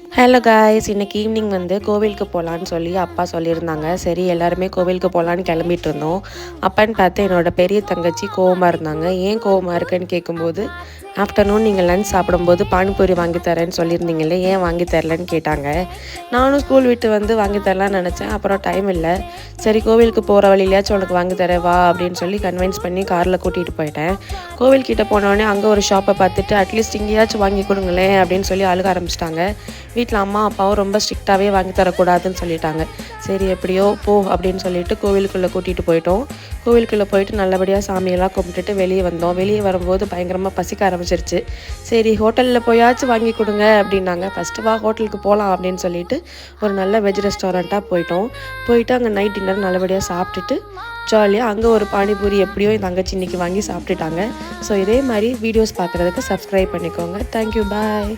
Hello guys, இன்னைக்கு evening கோவிலுக்கு போகலான்னு சொல்லி அப்பா சொல்லியிருந்தாங்க. சரி எல்லாருமே கோவிலுக்கு போகலான்னு கிளம்பிட்டு இருந்தோம். அப்பான்னு பார்த்து என்னோட பெரிய தங்கச்சி கோவமாக இருந்தாங்க. ஏன் கோவமாக இருக்குன்னு கேட்கும்போது, ஆஃப்டர்நூன் நீங்கள் லஞ்ச் சாப்பிடும்போது பானிபூரி வாங்கி தரேன்னு சொல்லியிருந்தீங்களே, ஏன் வாங்கி தரலன்னு கேட்டாங்க. நானும் ஸ்கூல் விட்டு வாங்கி தரலான்னு நினச்சேன். அப்புறம் டைம் இல்லை. சரி கோவிலுக்கு போகிற வழியிலையாச்சும் உனக்கு வாங்கி தரேன் வா அப்படின்னு சொல்லி கன்வின்ஸ் பண்ணி காரில் கூட்டிகிட்டு போயிட்டேன். கோவில்கிட்ட போனோடனே அங்கே ஒரு ஷாப்பை பார்த்துட்டு அட்லீஸ்ட் இங்கேயாச்சும் வாங்கி கொடுங்களேன் அப்படின்னு சொல்லி அழுக ஆரம்பிச்சிட்டாங்க. வீட்டில் அம்மா அப்பாவும் ரொம்ப ஸ்ட்ரிக்டாகவே வாங்கி தரக்கூடாதுன்னு சொல்லிட்டாங்க. சரி எப்படியோ போ அப்படின்னு சொல்லிட்டு கோவிலுக்குள்ளே கூட்டிகிட்டு போயிட்டோம். கோவிலுக்குள்ளே போயிட்டு நல்லபடியாக சாமியெல்லாம் கும்பிட்டுட்டு வெளியே வந்தோம். வெளியே வரும்போது பயங்கரமாக பசிக்க ஆரம்பிச்சிருச்சு. சரி ஹோட்டலில் போயாச்சும் வாங்கி கொடுங்க அப்படின்னாங்க. ஃபஸ்ட்டு வா ஹோட்டலுக்கு போகலாம் அப்படின்னு சொல்லிட்டு ஒரு நல்ல வெஜ் ரெஸ்டாரண்ட்டாக போயிட்டு அங்கே நைட் டின்னர் நல்லபடியாக சாப்பிட்டுட்டு ஜாலியாக அங்கே ஒரு பானிபூரி எப்படியோ என் தங்கச்சி இன்னைக்கு வாங்கி சாப்பிட்டுட்டாங்க. ஸோ இதே மாதிரி வீடியோஸ் பார்க்குறதுக்கு சப்ஸ்கிரைப் பண்ணிக்கோங்க. தேங்க்யூ, பாய்.